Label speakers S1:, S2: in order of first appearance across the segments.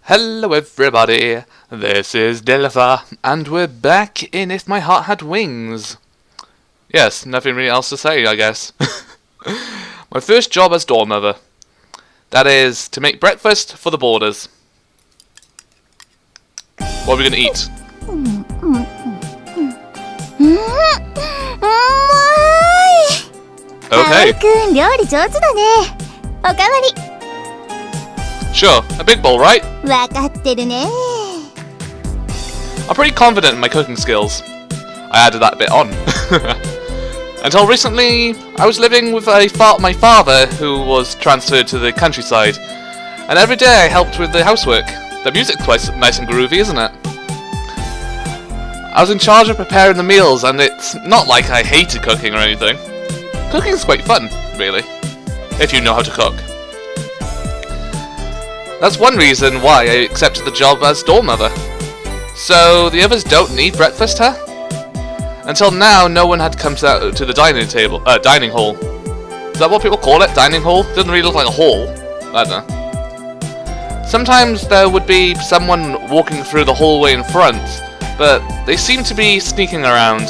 S1: Hello everybody, this is Deliver, and we're back in If My Heart Had Wings. Yes, nothing really else to say, I guess. My first job as dorm mother. That is, to make breakfast for the boarders. What are we gonna eat? Okay. Sure, a big bowl, right? I'm pretty confident in my cooking skills. I added that bit on. Until recently, I was living with my father, who was transferred to the countryside. And every day I helped with the housework. The music's quite nice and groovy, isn't it? I was in charge of preparing the meals, and it's not like I hated cooking or anything. Cooking's quite fun, really, if you know how to cook. That's one reason why I accepted the job as dorm mother. So the others don't need breakfast, huh? Until now, no one had come to the dining hall. Is that what people call it? Dining hall? Doesn't really look like a hall. I don't know. Sometimes there would be someone walking through the hallway in front, but they seem to be sneaking around.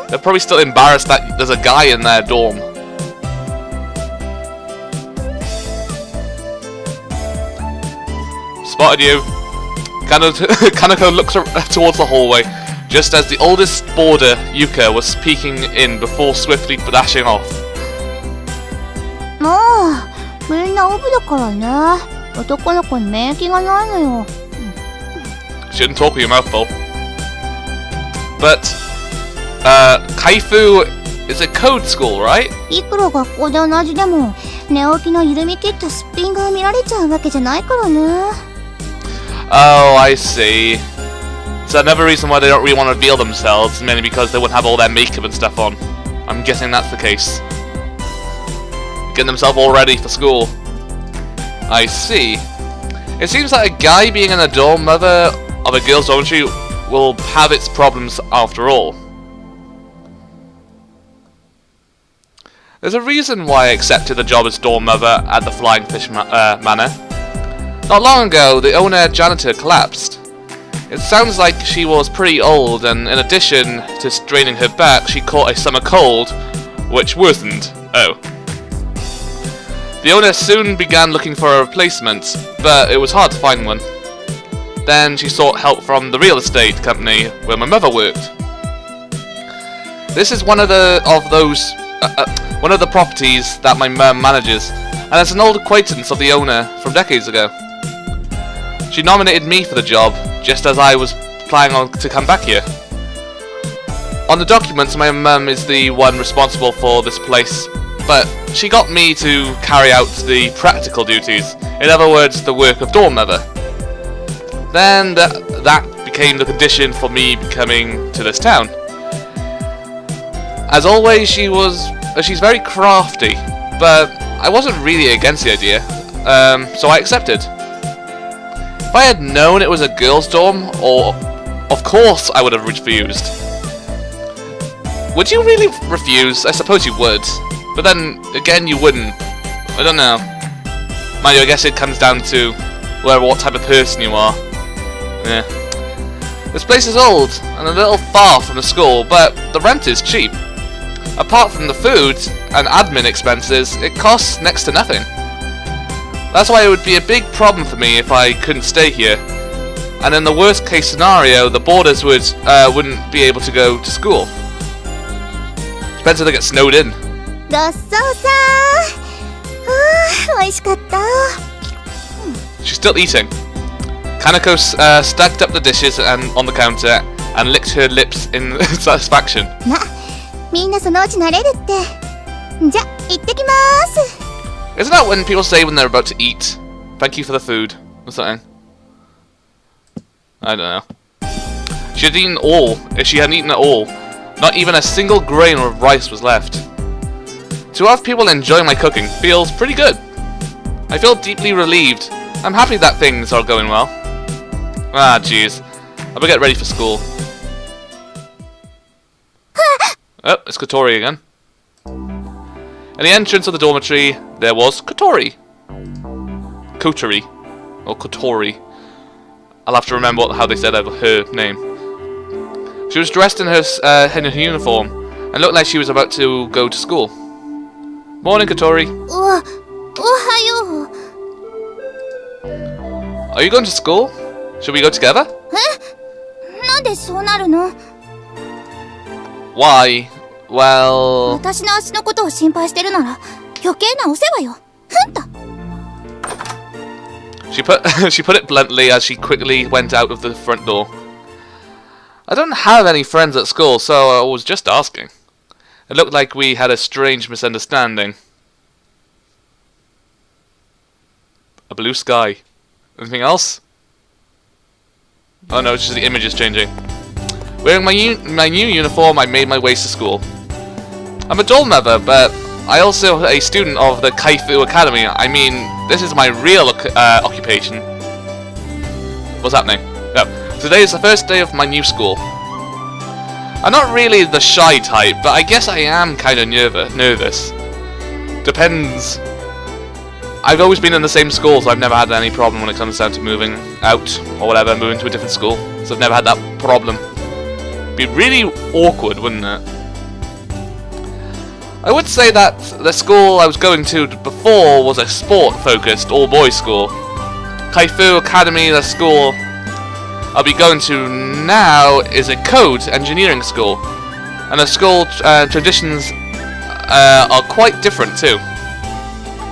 S1: They're probably still embarrassed that there's a guy in their dorm. Spotted you. Kanako looks towards the hallway, just as the oldest boarder, Yuka, was peeking in before swiftly dashing off. Shouldn't talk with your mouth full. But, Kaifu is a code school, right? Oh, I see. So another reason why they don't really want to reveal themselves, mainly because they wouldn't have all their makeup and stuff on. I'm guessing that's the case. Getting themselves all ready for school. I see. It seems like a guy being in a dorm mother of a girl's dormitory will have its problems after all. There's a reason why I accepted the job as dorm mother at the Flying Fish Manor. Not long ago, the owner janitor collapsed. It sounds like she was pretty old, and in addition to straining her back, she caught a summer cold, which worsened. Oh. The owner soon began looking for a replacement, but it was hard to find one. Then she sought help from the real estate company where my mother worked. This is one of the properties that my mum manages, and it's an old acquaintance of the owner from decades ago. She nominated me for the job, just as I was planning on to come back here. On the documents, my mum is the one responsible for this place, but she got me to carry out the practical duties, in other words, the work of dorm mother. Then that became the condition for me coming to this town. As always, she's very crafty, but I wasn't really against the idea, so I accepted. If I had known it was a girls' dorm, of course I would have refused. Would you really refuse? I suppose you would, but then again you wouldn't. I don't know. Mind you, I guess it comes down to what type of person you are. Yeah. This place is old and a little far from the school, but the rent is cheap. Apart from the food and admin expenses, it costs next to nothing. That's why it would be a big problem for me if I couldn't stay here. And in the worst case scenario, the boarders wouldn't be able to go to school. Depends if they get snowed in. She's still eating. Kanako stacked up the dishes on the counter and licked her lips in satisfaction. Isn't that when people say when they're about to eat, "Thank you for the food," or something? I don't know. She had eaten all. If she hadn't eaten it all, not even a single grain of rice was left. To have people enjoy my cooking feels pretty good. I feel deeply relieved. I'm happy that things are going well. Ah, jeez. I better get ready for school. Oh, it's Kotori again. At the entrance of the dormitory, there was Kotori. Kotori. Or Kotori. I'll have to remember how they said her name. She was dressed in her uniform and looked like she was about to go to school. Morning, Katori.
S2: Ohayo.
S1: Are you going to school? Should we go together?
S2: なんでそうなるの？
S1: Why? Well...
S2: 私の足のことを心配してるなら余計なお世話よ。ふんと。
S1: She put it bluntly as she quickly went out of the front door. I don't have any friends at school, so I was just asking. It looked like we had a strange misunderstanding. A blue sky. Anything else? Oh no, it's just the image is changing. Wearing my new uniform, I made my way to school. I'm a doll mother, but I also a student of the Kaifu Academy. I mean, this is my real occupation. What's happening? No. Today is the first day of my new school. I'm not really the shy type, but I guess I am kind of nervous. Depends. I've always been in the same school, so I've never had any problem when it comes down to moving out, or whatever, moving to a different school. So I've never had that problem. It'd be really awkward, wouldn't it? I would say that the school I was going to before was a sport-focused, all-boys school. Kaifu Academy, the school I'll be going to now, is a code engineering school. And the school traditions are quite different too.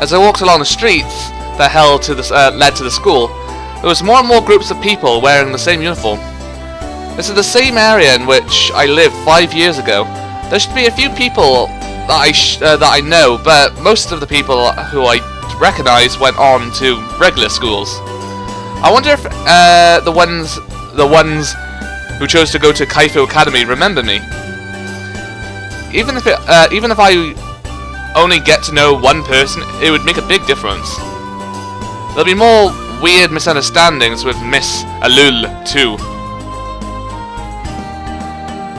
S1: As I walked along the streets that led to the school, there was more and more groups of people wearing the same uniform. This is the same area in which I lived 5 years ago. There should be a few people that I know, but most of the people who I recognize went on to regular schools. I wonder if the ones who chose to go to Kaifu Academy remember me. Even if I only get to know one person, it would make a big difference. There'll be more weird misunderstandings with Miss Alul too.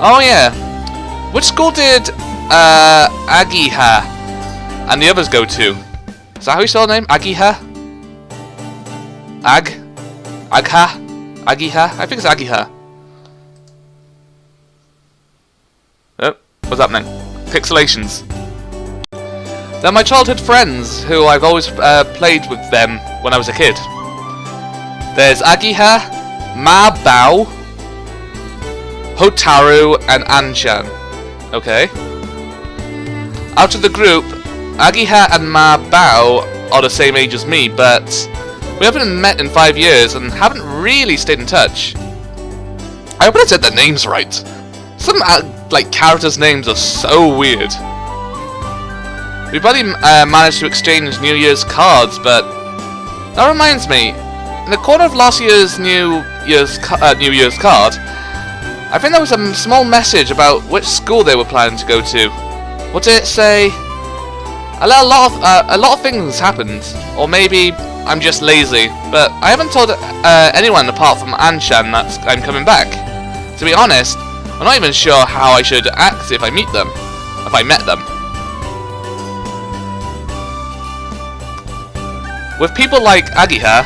S1: Oh yeah, which school did Agiha and the others go to? Is that how you spell the name? Agiha? Agha? Agiha? I think it's Agiha. Oh, what's happening? Pixelations. They're my childhood friends, who I've always played with them when I was a kid. There's Agiha, Ma Bao, Hotaru, and Anshan. Okay. Out of the group, Agiha and Ma Bao are the same age as me, but we haven't met in 5 years and haven't really stayed in touch. I hope I said their names right. Some characters' names are so weird. We barely managed to exchange New Year's cards, but that reminds me. In the corner of last year's New Year's card, I think there was a small message about which school they were planning to go to. What did it say? A lot of things happened, or maybe I'm just lazy. But I haven't told anyone apart from Anshan that I'm coming back. To be honest, I'm not even sure how I should act if I met them. With people like Agiha,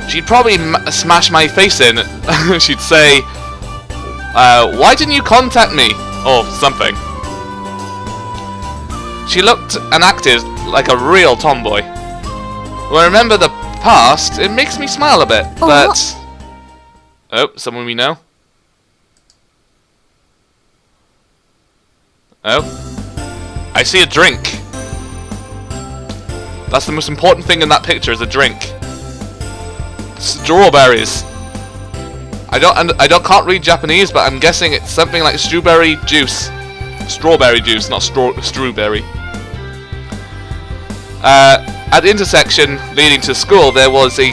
S1: she'd probably smash my face in. She'd say, why didn't you contact me? Or something. She looked and acted like a real tomboy. When I remember the past, it makes me smile a bit, but... Oh, someone we know? Oh. I see a drink. That's the most important thing in that picture, is a drink. Strawberries. I can't read Japanese, but I'm guessing it's something like strawberry juice. Strawberry juice, not strawberry. At the intersection leading to school, there was a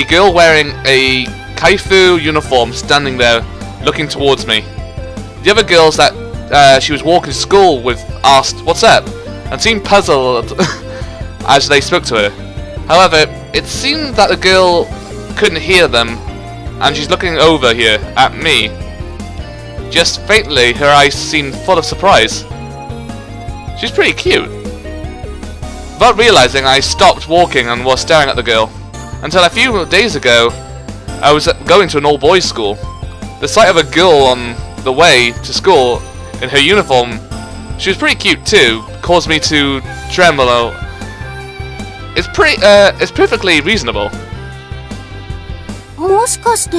S1: girl wearing a Kaifu uniform standing there, looking towards me. The other girls that she was walking to school with asked, "What's up?" and seemed puzzled as they spoke to her. However, it seemed that the girl couldn't hear them, and she's looking over here at me. Just faintly, her eyes seemed full of surprise. She's pretty cute. Without realizing, I stopped walking and was staring at the girl, until a few days ago, I was going to an all-boys school. The sight of a girl on the way to school in her uniform, she was pretty cute too, caused me to tremble. It's perfectly reasonable.
S2: もしかして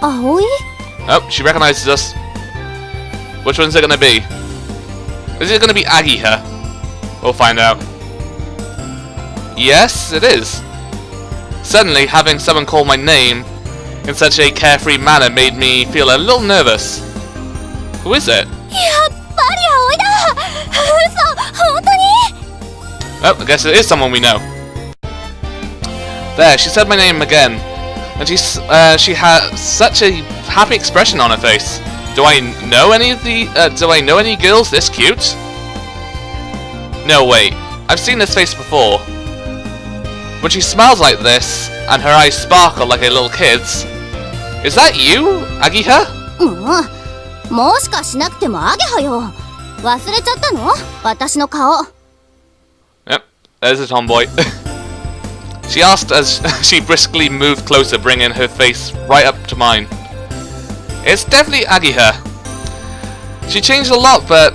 S2: 葵？
S1: Oh, she recognizes us. Which one's it gonna be? Is it gonna be Agiha? We'll find out. Yes, it is. Suddenly, having someone call my name in such a carefree manner made me feel a little nervous. Who is it?
S2: やっぱり葵だ！嘘！本当に？
S1: Oh, I guess it is someone we know. There, she said my name again, and she had such a happy expression on her face. Do I know any of the? Do I know any girls this cute? No, wait. I've seen this face before. When she smiles like this, and her eyes sparkle like a little kid's. Is that you, Agiha?
S2: もしかしなくてもアゲハよ。忘れちゃったの？私の顔。
S1: Yep, there's a tomboy. She asked as she briskly moved closer, bringing her face right up to mine. It's definitely Agiha. She changed a lot, but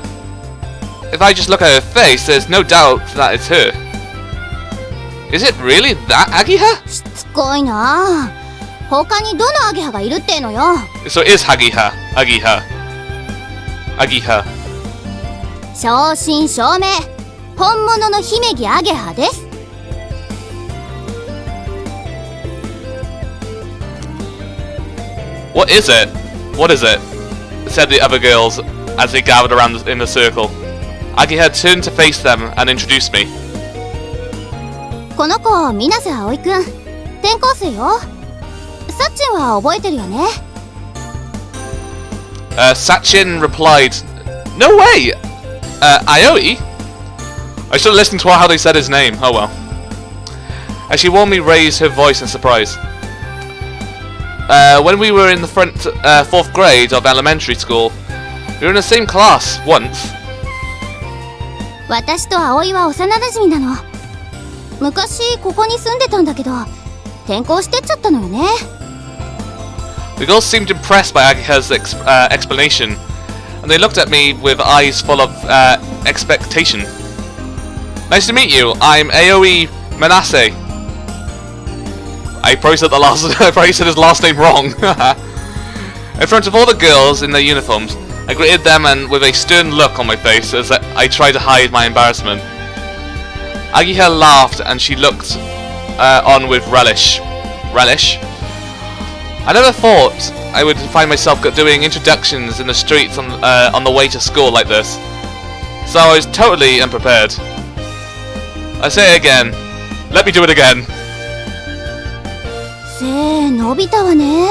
S1: if I just look at her face, there's no doubt that it's her. Is it really that Agiha?
S2: しつこいな。他にどのアゲハがいるってのよ。
S1: So it is Agiha. Agiha.
S2: 正真正銘、本物の姫木アゲハです。
S1: What is it? What is it? Said the other girls as they gathered around in a circle. Agiha turned to face them and introduced me.
S2: この子、水瀬葵くん。転校生よ。サッチンは覚えてるよね。
S1: Sachin replied, No way! Aoi? I should have listened to how they said his name. Oh well. As she warmly raised her voice in surprise. When we were in the fourth grade of elementary school, we were in the same class once.
S2: 私と葵は幼馴染なの。昔ここに住んでたんだけど、転校してっちゃったのよね。
S1: The girls seemed impressed by Agiha's explanation, and they looked at me with eyes full of expectation. Nice to meet you. I'm Aoi Manasseh. I probably said his last name wrong. In front of all the girls in their uniforms, I greeted them and with a stern look on my face as I tried to hide my embarrassment. Agiha laughed and she looked on with relish. Relish? I never thought I would find myself doing introductions in the streets on the way to school like this, so I was totally unprepared. I say it again. Let me do it again.
S2: 背伸びたわね。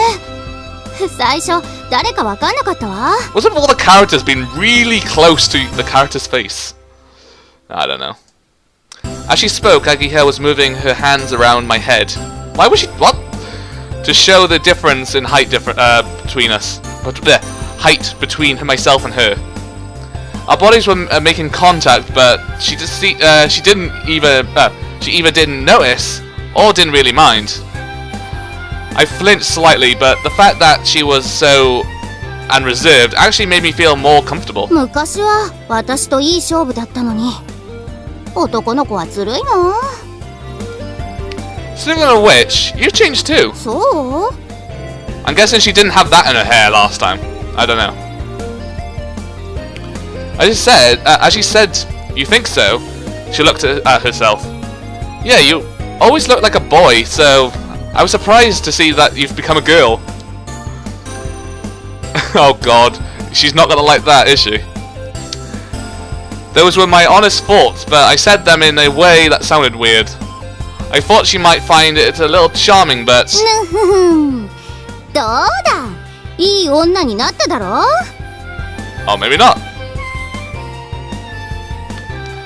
S2: 最初誰かわかんなかったわ。
S1: Wasn't all the characters being really close to the character's face? I don't know. As she spoke, Agiha was moving her hands around my head. Why was she... what? To show the difference in height between us. Height between myself and her. Our bodies were making contact, but she either didn't notice or didn't really mind. I flinched slightly, but the fact that she was so unreserved actually made me feel more comfortable.
S2: 昔は私といい勝負だったのに。男の子はずるいな。
S1: Speaking of which, you've changed too.
S2: そう？
S1: I'm guessing she didn't have that in her hair last time. I don't know. As she said, you think so? She looked at herself. Yeah, you always look like a boy, so I was surprised to see that you've become a girl. Oh god, she's not gonna like that, is she? Those were my honest thoughts, but I said them in a way that sounded weird. I thought she might find it a little charming, but...
S2: どうだ、いい女になっただろ?
S1: Oh, maybe not.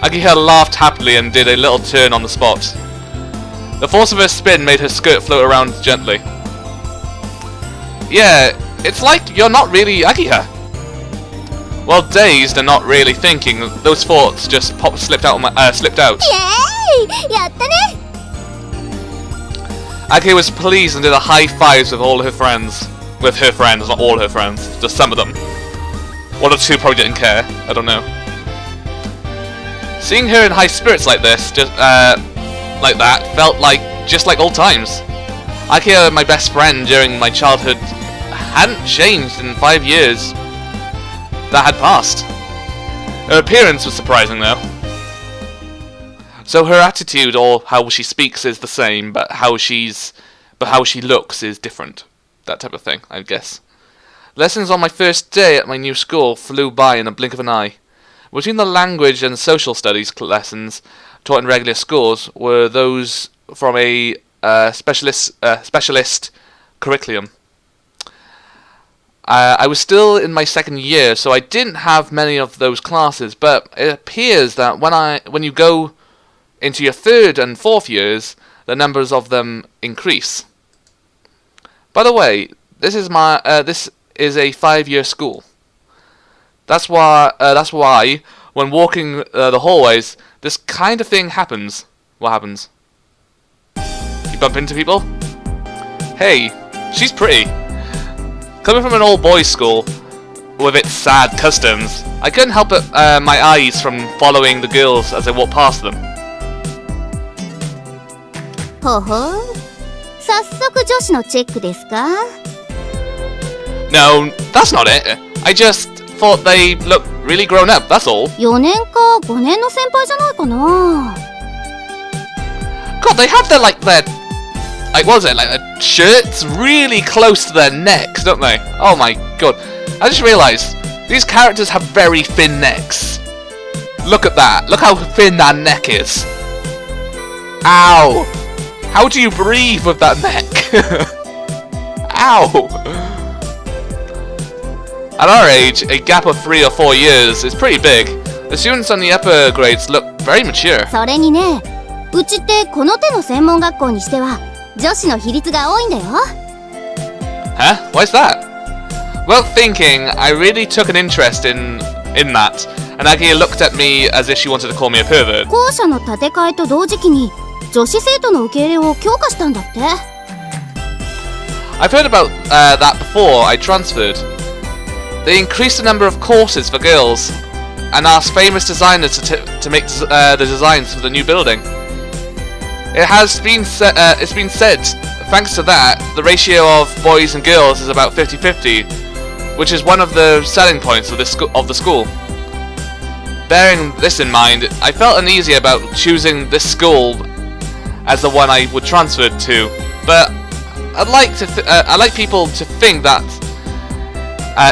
S1: Agiha laughed happily and did a little turn on the spot. The force of her spin made her skirt float around gently. Yeah, it's like you're not really Agiha. Well, dazed and not really thinking, those thoughts just slipped out. イエーイ! やったね! Aki was pleased and did a high fives with all her friends. With her friends, not all her friends, just some of them. One or two probably didn't care, I don't know. Seeing her in high spirits like this, just like that, felt like just like old times. Aki, my best friend during my childhood, hadn't changed in 5 years that had passed. Her appearance was surprising though. So her attitude or how she speaks is the same, but how she looks is different. That type of thing, I guess. Lessons on my first day at my new school flew by in a blink of an eye. Between the language and social studies lessons taught in regular schools were those from a specialist curriculum. I was still in my second year, so I didn't have many of those classes, but it appears that when you go into your third and fourth years, the numbers of them increase. By the way, this is a 5-year school. That's why when walking the hallways, this kind of thing happens. What happens? You bump into people? Hey, she's pretty. Coming from an all-boys school with its sad customs, I couldn't help my eyes from following the girls as I walked past them.
S2: ほほう、早速女子のチェックですか?
S1: No, that's not it. I just thought they looked really grown up, that's all.
S2: 4年か5年の先輩じゃないかな?
S1: God, they have their what was it, like their shirts really close to their necks, don't they? Oh my god. I just realised, these characters have very thin necks. Look at that. Look how thin that neck is. Ow. How do you breathe with that neck? Ow. At our age, a gap of 3 or 4 years is pretty big. The students on the upper grades look very mature.
S2: それにね、うちってこの手の専門学校にしては女子の比率が多いんだよ。
S1: Huh? Why's that? Well, thinking, I really took an interest in that, and Agia looked at me as if she wanted to call me a pervert.
S2: 校舎の建て替えと同時期に女子生徒の受け入れを強化したんだって。
S1: I've heard about that before I transferred. They increased the number of courses for girls and asked famous designers to make the designs for the new building. It's been said, thanks to that, the ratio of boys and girls is about 50-50, which is one of the selling points of the school. Bearing this in mind, I felt uneasy about choosing this school as the one I would transfer to, but I'd like people to think that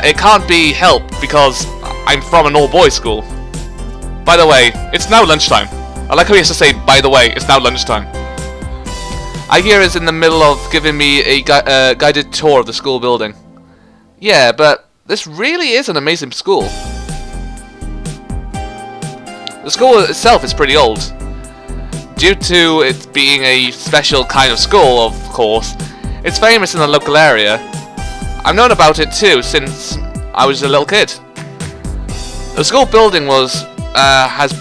S1: it can't be helped because I'm from an all-boys school. By the way, it's now lunchtime. I like how he has to say, by the way, it's now lunchtime. Agia is in the middle of giving me a guided tour of the school building. Yeah, but this really is an amazing school. The school itself is pretty old. Due to it being a special kind of school, of course, it's famous in the local area. I've known about it too since I was a little kid. The school building has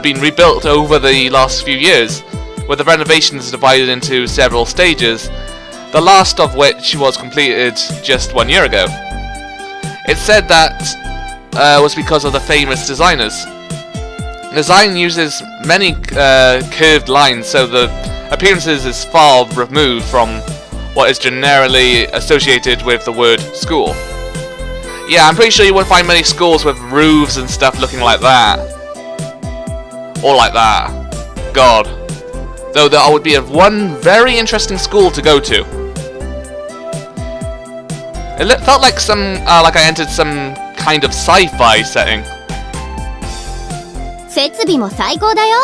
S1: been rebuilt over the last few years, with the renovations divided into several stages, the last of which was completed just 1 year ago. It's said that was because of the famous designers. Design uses many curved lines, so the appearances is far removed from what is generally associated with the word school. Yeah, I'm pretty sure you won't find many schools with roofs and stuff looking like that. Or like that. God. Though there would be one very interesting school to go to. It felt like like I entered some kind of sci-fi setting.
S2: 設備も最高だよ。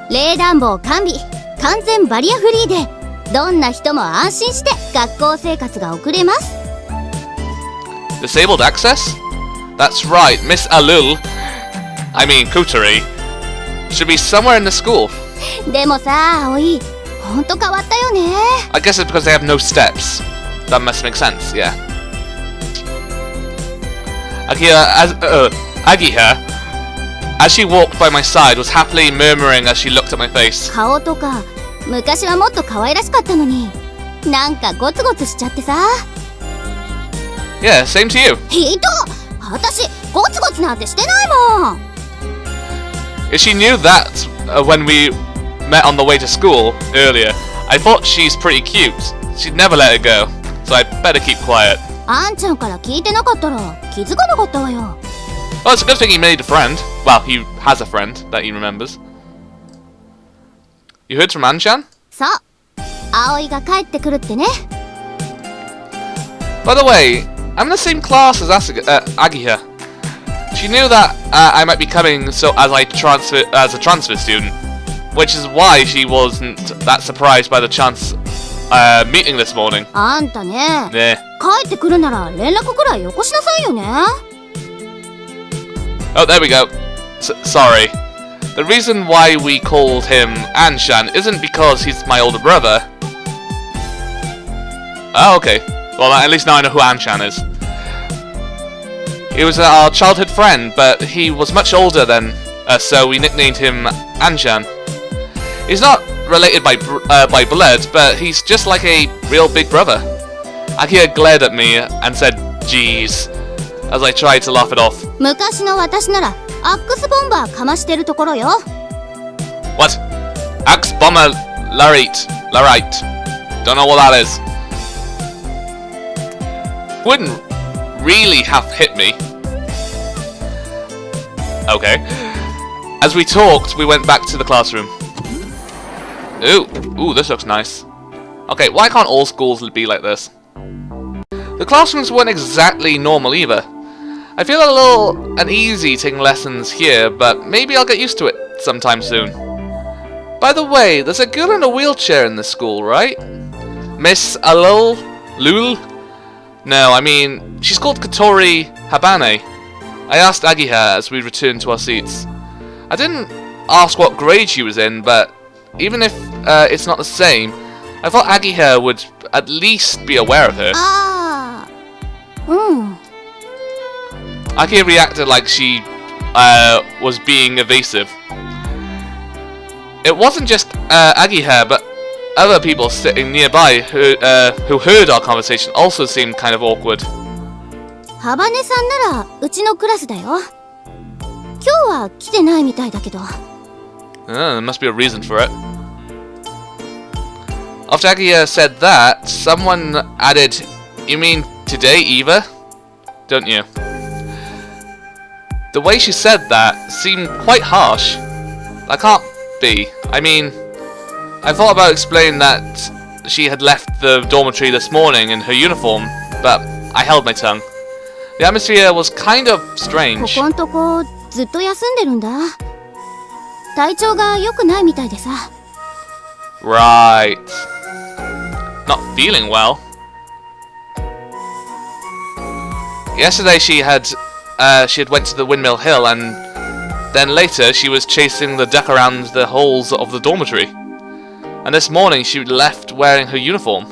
S2: 冷暖房完備、完全バリアフリーで、どんな人も安心して学校生活が送れます。
S1: Disabled access? That's right, Miss Alul, Kuturi, should be somewhere in the school.
S2: でもさ、葵、ほんと変わったよね。
S1: I guess it's because they have no steps. That must make sense, yeah. Agia, as she walked by my side, was happily murmuring as she looked at my face.
S2: 顔とか昔はもっと可愛らしかったのに、なんかゴツゴツしちゃってさ。
S1: Yeah, same to you.
S2: ひどっ、私ゴツゴツなんてしてないもん。
S1: If she knew that when we met on the way to school earlier, I thought she's pretty cute. She'd never let it go, so I better keep quiet.
S2: あんちゃんから聞いてなかったら気づかなかったわよ。
S1: Well, it's a good thing he made a friend. Well, he has a friend that he remembers. You heard from Anshan?
S2: そう、葵が帰ってくるってね。
S1: By the way, I'm in the same class as Agiha. She knew that I might be coming as a transfer student, which is why she wasn't that surprised by the chance meeting this morning.
S2: あんたね、
S1: Yeah.
S2: 帰ってくるなら連絡くらいよこしなさいよね。
S1: Oh, there we go. Sorry. The reason why we called him Anshan isn't because he's my older brother. Oh, okay. Well, at least now I know who Anshan is. He was our childhood friend, but he was much older than us, so we nicknamed him Anshan. He's not related by blood, but he's just like a real big brother. Akia glared at me and said, "Jeez," as I tried to laugh it off.
S2: 昔の私ならアックスボンバーかましてるところよ。
S1: What? Axe Bomber Larite. Don't know what that is. Wouldn't really have hit me. Okay. As we talked, we went back to the classroom. Ooh, this looks nice. Okay, why can't all schools be like this? The classrooms weren't exactly normal either. I feel a little uneasy taking lessons here, but maybe I'll get used to it sometime soon. By the way, there's a girl in a wheelchair in this school, right? Miss Lul? No, I mean, she's called Kotori Habane. I asked Agiha as we returned to our seats. I didn't ask what grade she was in, but even if it's not the same, I thought Agiha would at least be aware of her.
S2: ああ、うん。
S1: Agiha reacted like she was being evasive. It wasn't just Agiha, but other people sitting nearby who heard our conversation also seemed kind of awkward.
S2: ハバネさんならうちのクラスだよ。今日は来てないみたいだけど。
S1: There must be a reason for it. After Agia said that, someone added, "You mean today, Eva? Don't you?" The way she said that seemed quite harsh. That can't be. I mean, I thought about explaining that she had left the dormitory this morning in her uniform, but I held my tongue. The atmosphere was kind of
S2: こ
S1: strange.
S2: こんとこずっと休んでるんだ。体調が良くないみたいでさ。
S1: Right. Not feeling well. Yesterday she had went to the Windmill Hill, and then later she was chasing the duck around the halls of the dormitory. And this morning she left wearing her uniform.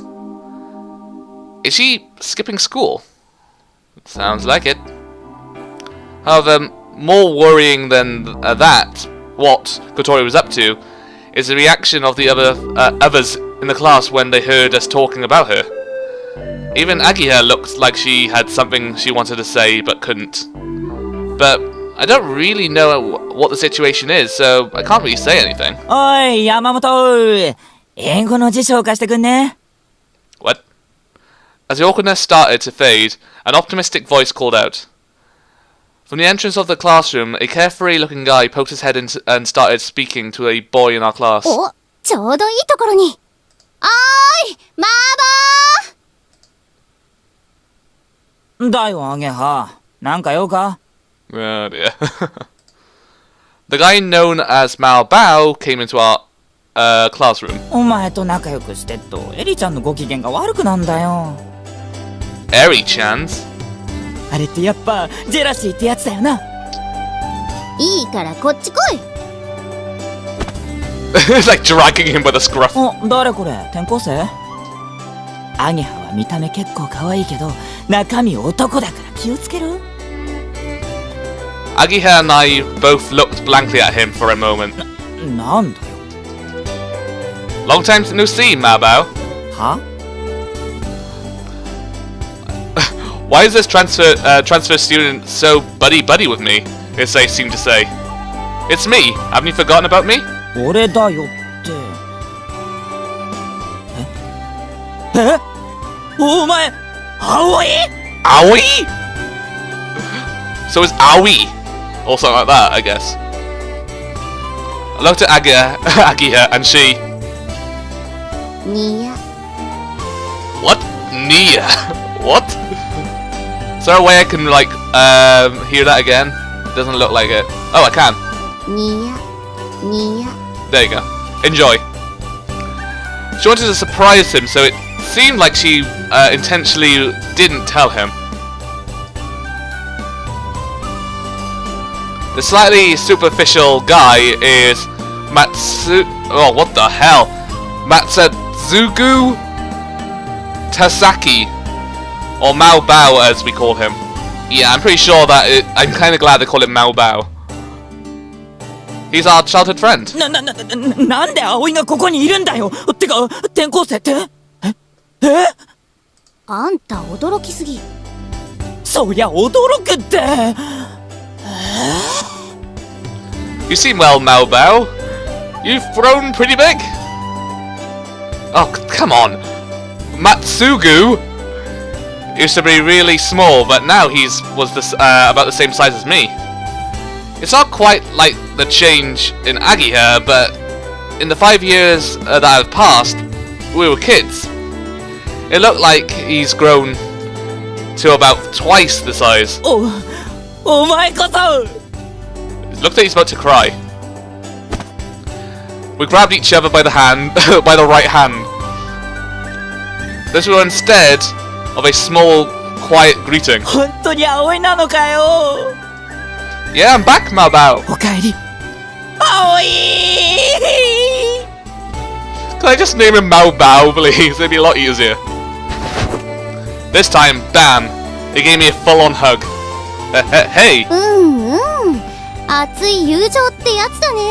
S1: Is she skipping school? Sounds like it. However, more worrying than that, what Kotori was up to, is the reaction of the others in the class when they heard us talking about her. Even Agiha looked like she had something she wanted to say but couldn't. But I don't really know what the situation is, so I can't really say anything.
S3: おい、山本。英語の辞書を貸してくんね。
S1: What? As the awkwardness started to fade, an optimistic voice called out. From the entrance of the classroom, a carefree-looking guy poked his head in and started speaking to a boy in our class.
S2: お、ちょうどいいところに。おーい、マーボー。
S3: だよ、アゲハ。なんか用か？
S1: Oh dear. The guy known as Mao Bao came into our classroom.
S3: お前と仲良くしてっと、エリちゃんのご機嫌が悪くなんだよ。
S1: Eri-chan's?
S3: あれってやっぱ、ジェラシーってやつだよな。
S2: いいからこっち来い。
S1: It's like dragging him by the scruff.
S3: お、誰これ？転校生？アゲハは見た目結構可愛いけど、中身男だから気をつけろ。
S1: Agiha and I both looked blankly at him for a moment.
S3: なんだよ。
S1: Long time no see, Maobao.
S3: は
S1: Why is this transfer student so buddy-buddy with me? As they seem to say. It's me. Haven't you forgotten about me?
S3: 俺だよって。えお前、葵
S1: Aoi? So it's Aoi. Or something like that, I guess. I looked at Agia and she...
S2: にや
S1: What? Nia? What? Is there a way I can, like, hear that again? Doesn't look like it. Oh, I can.
S2: にやにや
S1: There you go. Enjoy. She wanted to surprise him, so it seemed like she intentionally didn't tell him. The slightly superficial guy is Oh, what the hell? Matsuzugu Tasaki, or Mao Bao as we call him. Yeah, I'm pretty sure that I'm kind of glad they call him Mao Bao. He's our childhood friend.
S3: なんで葵がここにいるんだよてか、転校生って
S2: あんた驚きすぎ。
S3: そりゃ驚くって
S1: You seem well, Mao Bao. You've grown pretty big. Oh, come on. Matsugu used to be really small, but now was about the same size as me. It's not quite like the change in Agiha, but in the 5 years that have passed, we were kids. It looked like he's grown to about twice the size.
S3: お前こそ
S1: It looked like he's about to cry. We grabbed each other by the hand, by the right hand. This was instead of a small, quiet greeting.
S3: 本当に葵なのかよ
S1: Yeah, I'm back, Mao Bao.
S3: おかえり葵
S1: Can I just name him Mao Bao, please? It'd be a lot easier. This time, bam, he gave me a full-on hug. Hey!
S2: うんうん熱い友情ってやつだね。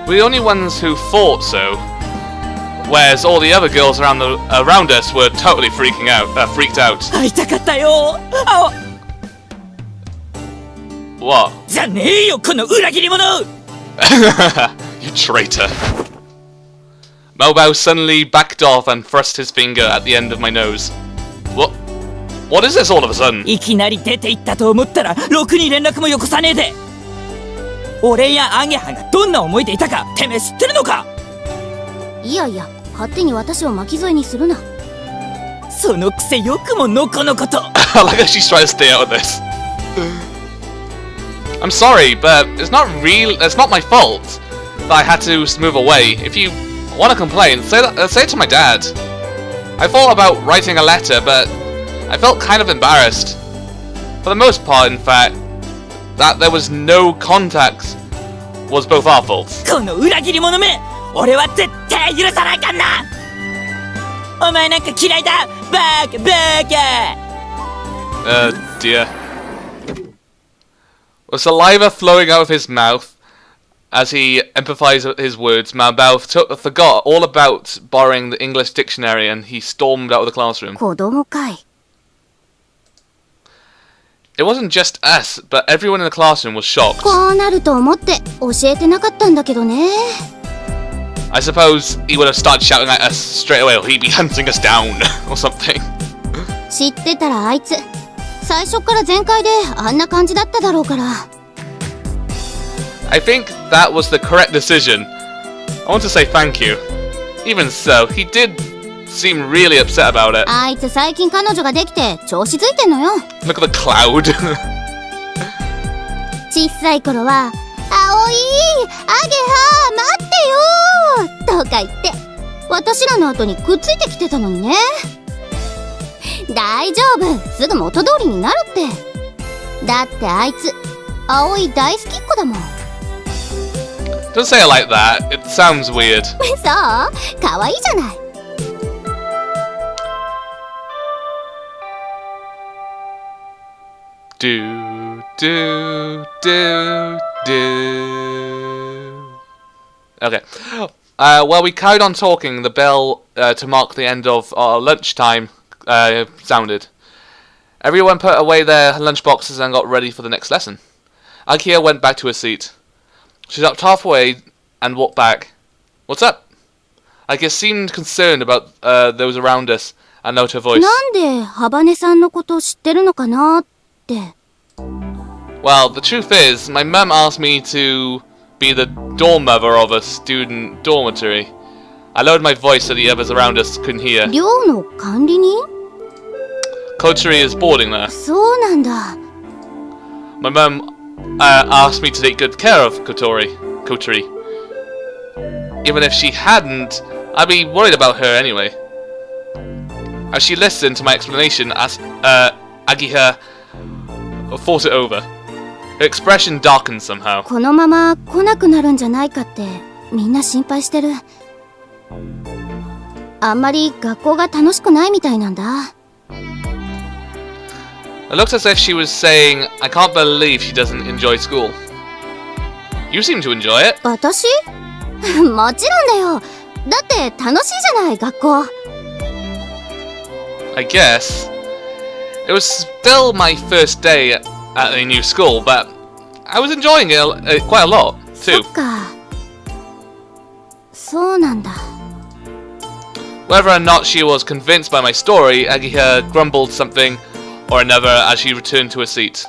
S1: We're the only ones who thought so, whereas all the other girls around us were totally freaked out.
S3: 会いたかったよ
S1: What?
S3: じゃねえよこの裏切り者
S1: You traitor. Mao Bao suddenly backed off and thrust his finger at the end of my nose. What is this all of a sudden?
S3: いきなり出て行ったと思ったらろくに連絡もよこさねえで俺やアゲハがどんな思いでいたかてめえ知ってるのか
S2: いやいや勝手に私を巻き添えにするな。
S3: そのくせよくものこのこと
S1: I like how she's trying to stay out of this. I'm sorry, but it's not my fault that I had to move away. If you want to complain, say it to my dad. I thought about writing a letter, but I felt kind of embarrassed. For the most part, in fact, that there was no contact was both our faults.
S3: この裏切り者め俺は絶対許さないかんなお前なんか嫌いだバカバカ
S1: Dear. With saliva flowing out of his mouth as he emphasized his words, Mao Bao forgot all about borrowing the English dictionary and he stormed out of the classroom.
S2: 子供かい。
S1: It wasn't just us, but everyone in the classroom was shocked.
S2: こうなると思って教えてなかったんだけどね。
S1: I suppose he would have started shouting at us straight away, or he'd be hunting us down, or something.
S2: 知ってたらあいつ最初から全開であんな感じだっただろうから。
S1: I think that was the correct decision. I want to say thank you. Even so, he did seem really upset about it.
S2: あいつ最近彼女ができて調子づいてんのよ。
S1: Look at the cloud.
S2: 小さい頃は「葵アゲハ待ってよ」とか言って私らの後にくっついてきてたのにね。大丈夫すぐ元通りになるって。だってあいつ葵大好きっ子だもん。
S1: Don't say it like that. It sounds weird.
S2: そう可愛いじゃない。
S1: Do, do, do, do. Okay. While we carried on talking, the bell to mark the end of our lunchtime sounded. Everyone put away their lunchboxes and got ready for the next lesson. Akia went back to her seat. She stopped halfway and walked back.'What's up?' Akia seemed concerned about those around us and lowered her voice.
S2: なんでハバネさんのこと知ってるのかなって。
S1: Well, the truth is, my mum asked me to be the dorm mother of a student dormitory. I lowered my voice so the others around us couldn't hear.
S2: 寮の管理人？
S1: Kotori is boarding there.
S2: そうなんだ。
S1: My mum asked me to take good care of Kotori. Even if she hadn't, I'd be worried about her anyway. As she listened to my explanation, Agiha thought it over. Her expression darkened somehow.
S2: このまま来なくなるんじゃないかってみんな心配してる。あんまり学校が楽しくないみたいなんだ。
S1: It looked as if she was saying, I can't believe she doesn't enjoy school. You seem to enjoy it.
S2: 私？もちろんだよ。だって楽しいじゃない学校。
S1: I guess. It was still my first day at a new school, but I was enjoying it quite a lot,
S2: そ
S1: too.
S2: っか。そうなんだ。
S1: Whether or not she was convinced by my story, Agiha grumbled something or another as she returned to her seat.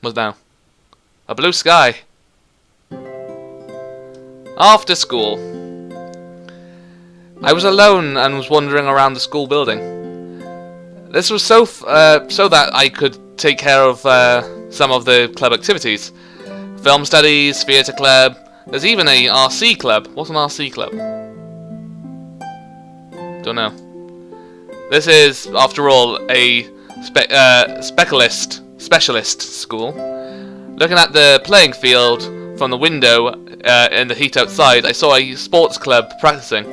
S1: What now? A blue sky. After school, I was alone and was wandering around the school building. This was so that I could take care of some of the club activities. Film studies, theatre club, there's even a RC club. What's an RC club? Don't know. This is, after all, a specialist school. Looking at the playing field from the window in the heat outside, I saw a sports club practicing.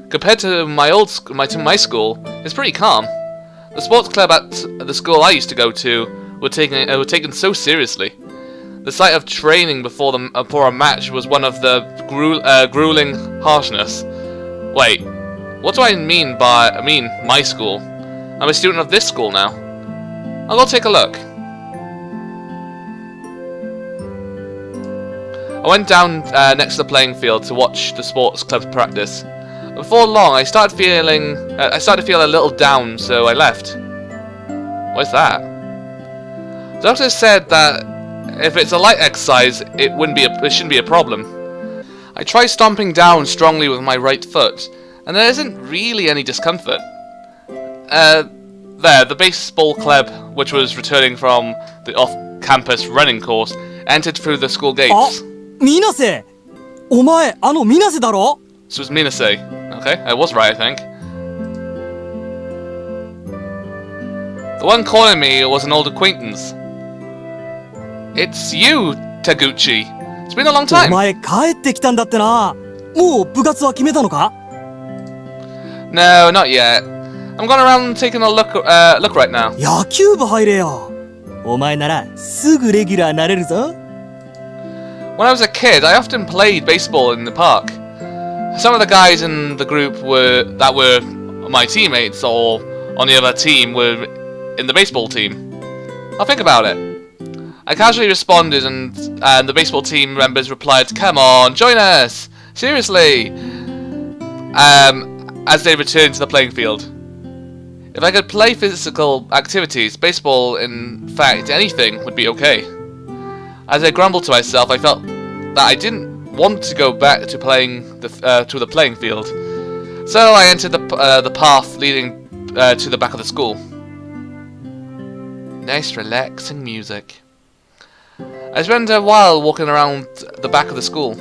S1: Compared to my school, it's pretty calm. The sports club at the school I used to go to were taken so seriously. The sight of training before a match was one of the grueling harshness. Wait, what do I mean by my school? I'm a student of this school now. I'll go take a look. I went down next to the playing field to watch the sports club practice. Before long, I started to feel a little down, so I left. What's that? The doctor said that if it's a light exercise, it shouldn't be a problem. I tried stomping down strongly with my right foot, and there isn't really any discomfort. The baseball club, which was returning from the off-campus running course, entered through the school gates.
S4: あ、水瀬、お前あの水瀬だろ?
S1: This was Minase. Okay, I was right, I think. The one calling me was an old acquaintance. It's you, Taguchi. It's been a long
S4: お
S1: time.
S4: 前帰ってきたんだってな。もう部活は決めたのか?
S1: No, not yet. I'm going around taking a look right now.
S4: 野球部入れよ。お前ならすぐレギュラーなれるぞ。
S1: When I was a kid, I often played baseball in the park. Some of the guys in the group were my teammates, or on the other team were in the baseball team. I'll think about it. I casually responded, and the baseball team members replied, "Come on, join us! Seriously!" As they returned to the playing field. If I could play physical activities, baseball, in fact, anything would be okay. As I grumbled to myself, I felt that I didn't want to go back to playing to the playing field. So I entered the path leading to the back of the school. Nice relaxing music. I spent a while walking around the back of the school.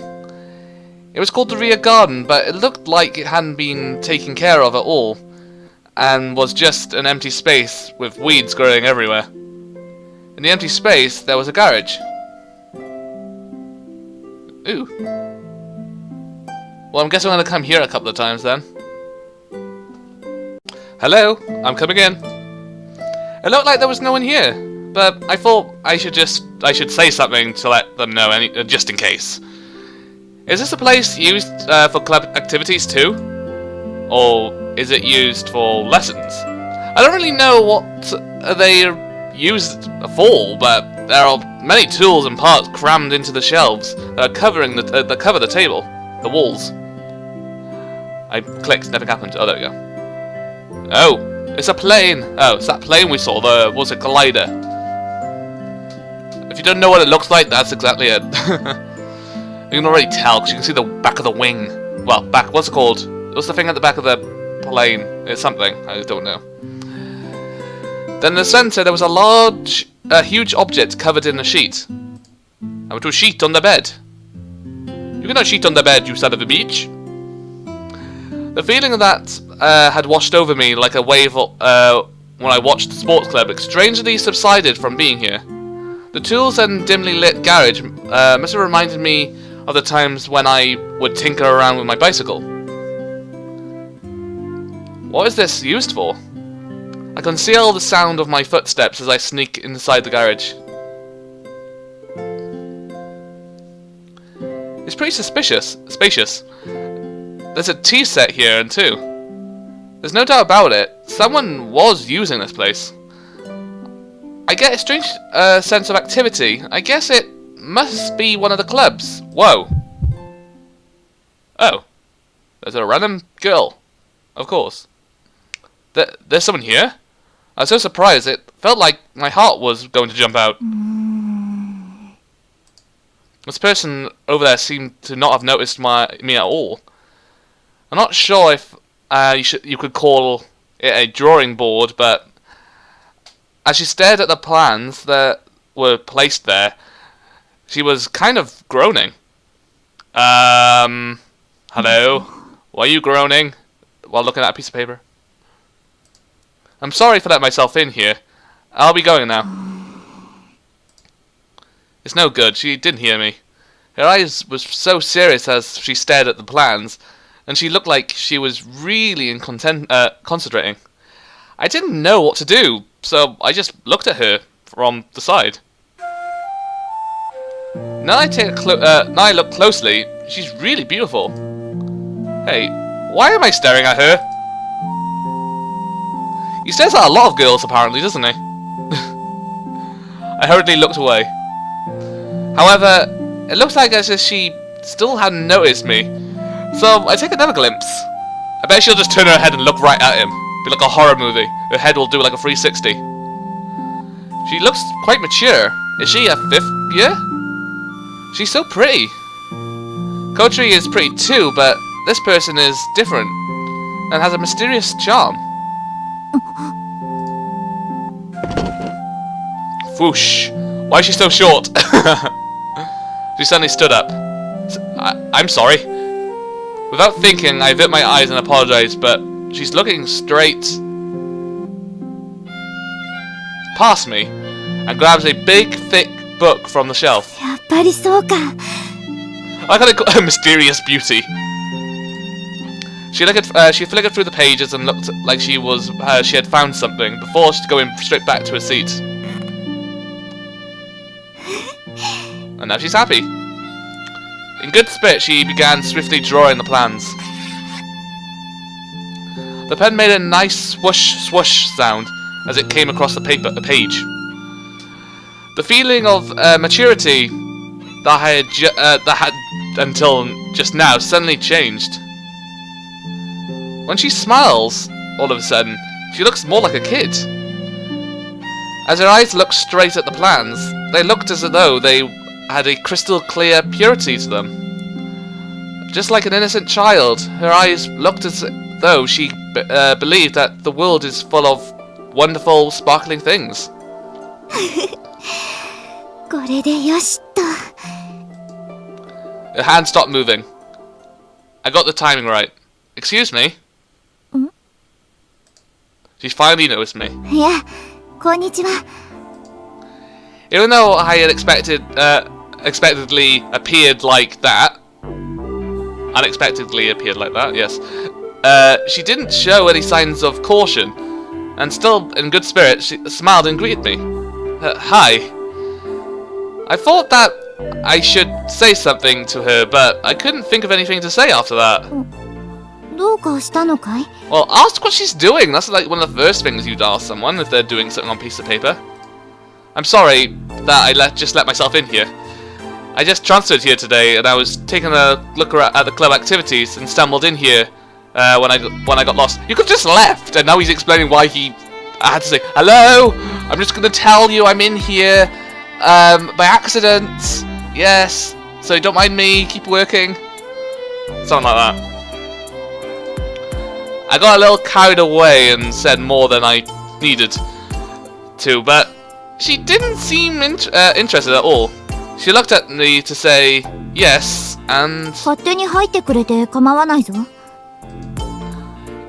S1: It was called the rear garden, but it looked like it hadn't been taken care of at all, and was just an empty space with weeds growing everywhere. In the empty space, there was a garage. Ooh. Well, I'm guessing I'm gonna come here a couple of times then. Hello, I'm coming in. It looked like there was no one here, but I thought I should say something to let them know, just in case. Is this a place used for club activities too? Or is it used for lessons? I don't really know what they are used for, but there are many tools and parts crammed into the shelves that are covering that cover the table, the walls. I clicked, nothing happened. Oh, there we go. Oh, it's a plane. Oh, it's that plane we saw. Was a glider. If you don't know what it looks like, that's exactly it. You can already tell because you can see the back of the wing. Well, back. What's it called? What's the thing at the back of the plane? It's something. I don't know. Then in the center, there was a huge object covered in a sheet. I went to a sheet on the bed. You cannot cheat on the bed, you son of a bitch. The feeling of that had washed over me like a wave when I watched the sports club strangely subsided from being here. The tools and dimly lit garage must have reminded me of the times when I would tinker around with my bicycle. What is this used for? I conceal the sound of my footsteps as I sneak inside the garage. It's pretty spacious. There's a tea set here and too. There's no doubt about it. Someone was using this place. I get a strange sense of activity. I guess it must be one of the clubs. Whoa. Oh. There's a random girl. Of course. There's someone here? I was so surprised it felt like my heart was going to jump out. This person over there seemed to not have noticed me at all. I'm not sure if you could call it a drawing board, but as she stared at the plans that were placed there, she was kind of groaning. Hello? Why are you groaning while looking at a piece of paper? I'm sorry for letting myself in here. I'll be going now. It's no good. She didn't hear me. Her eyes were so serious as she stared at the plans, and she looked like she was really concentrating. I didn't know what to do, so I just looked at her from the side. Now I look closely. She's really beautiful. Hey, why am I staring at her? He stares at a lot of girls, apparently, doesn't he? I hurriedly looked away. However, it looks like as if she still hadn't noticed me. So I take another glimpse. I bet she'll just turn her head and look right at him. Be like a horror movie. Her head will do like a 360. She looks quite mature. Is she a 5th year? She's so pretty. Kotri is pretty too, but this person is different and has a mysterious charm. Whoosh. Why is she so short? She suddenly stood up. I'm sorry. Without thinking, I avert my eyes and apologize, but she's looking straight past me and grabs a big, thick book from the shelf.
S2: やっぱりそうか。
S1: I call it mysterious beauty. She flickered through the pages and looked like she had found something before going straight back to her seat. And now she's happy. In good spirit, she began swiftly drawing the plans. The pen made a nice swoosh swoosh sound as it came across the page. The feeling of maturity that I had until just now suddenly changed. When she smiles, all of a sudden, she looks more like a kid. As her eyes looked straight at the plans, they looked as though they had a crystal clear purity to them. Just like an innocent child, her eyes looked as though she believed that the world is full of wonderful, sparkling things.
S2: これでよしっと。
S1: Her hand stopped moving. I got the timing right. Excuse me? She finally noticed me.
S2: いや、こんにちは。
S1: Even though I had unexpectedly appeared like that, yes, she didn't show any signs of caution, and still in good spirits, she smiled and greeted me. Hi. I thought that I should say something to her, but I couldn't think of anything to say after that.
S2: どうかしたのかい？
S1: Well, ask what she's doing. That's like one of the first things you'd ask someone if they're doing something on a piece of paper. I'm sorry that I just let myself in here. I just transferred here today, and I was taking a look at the club activities and stumbled in here when I got lost. You could have just left, and now he's explaining why I had to say hello. I'm just gonna tell you I'm in here by accident. Yes, so don't mind me. Keep working. Something like that. I got a little carried away and said more than I needed to, but she didn't seem interested at all. She looked at me to say yes, and
S2: 勝手に入ってくれて構わないぞ。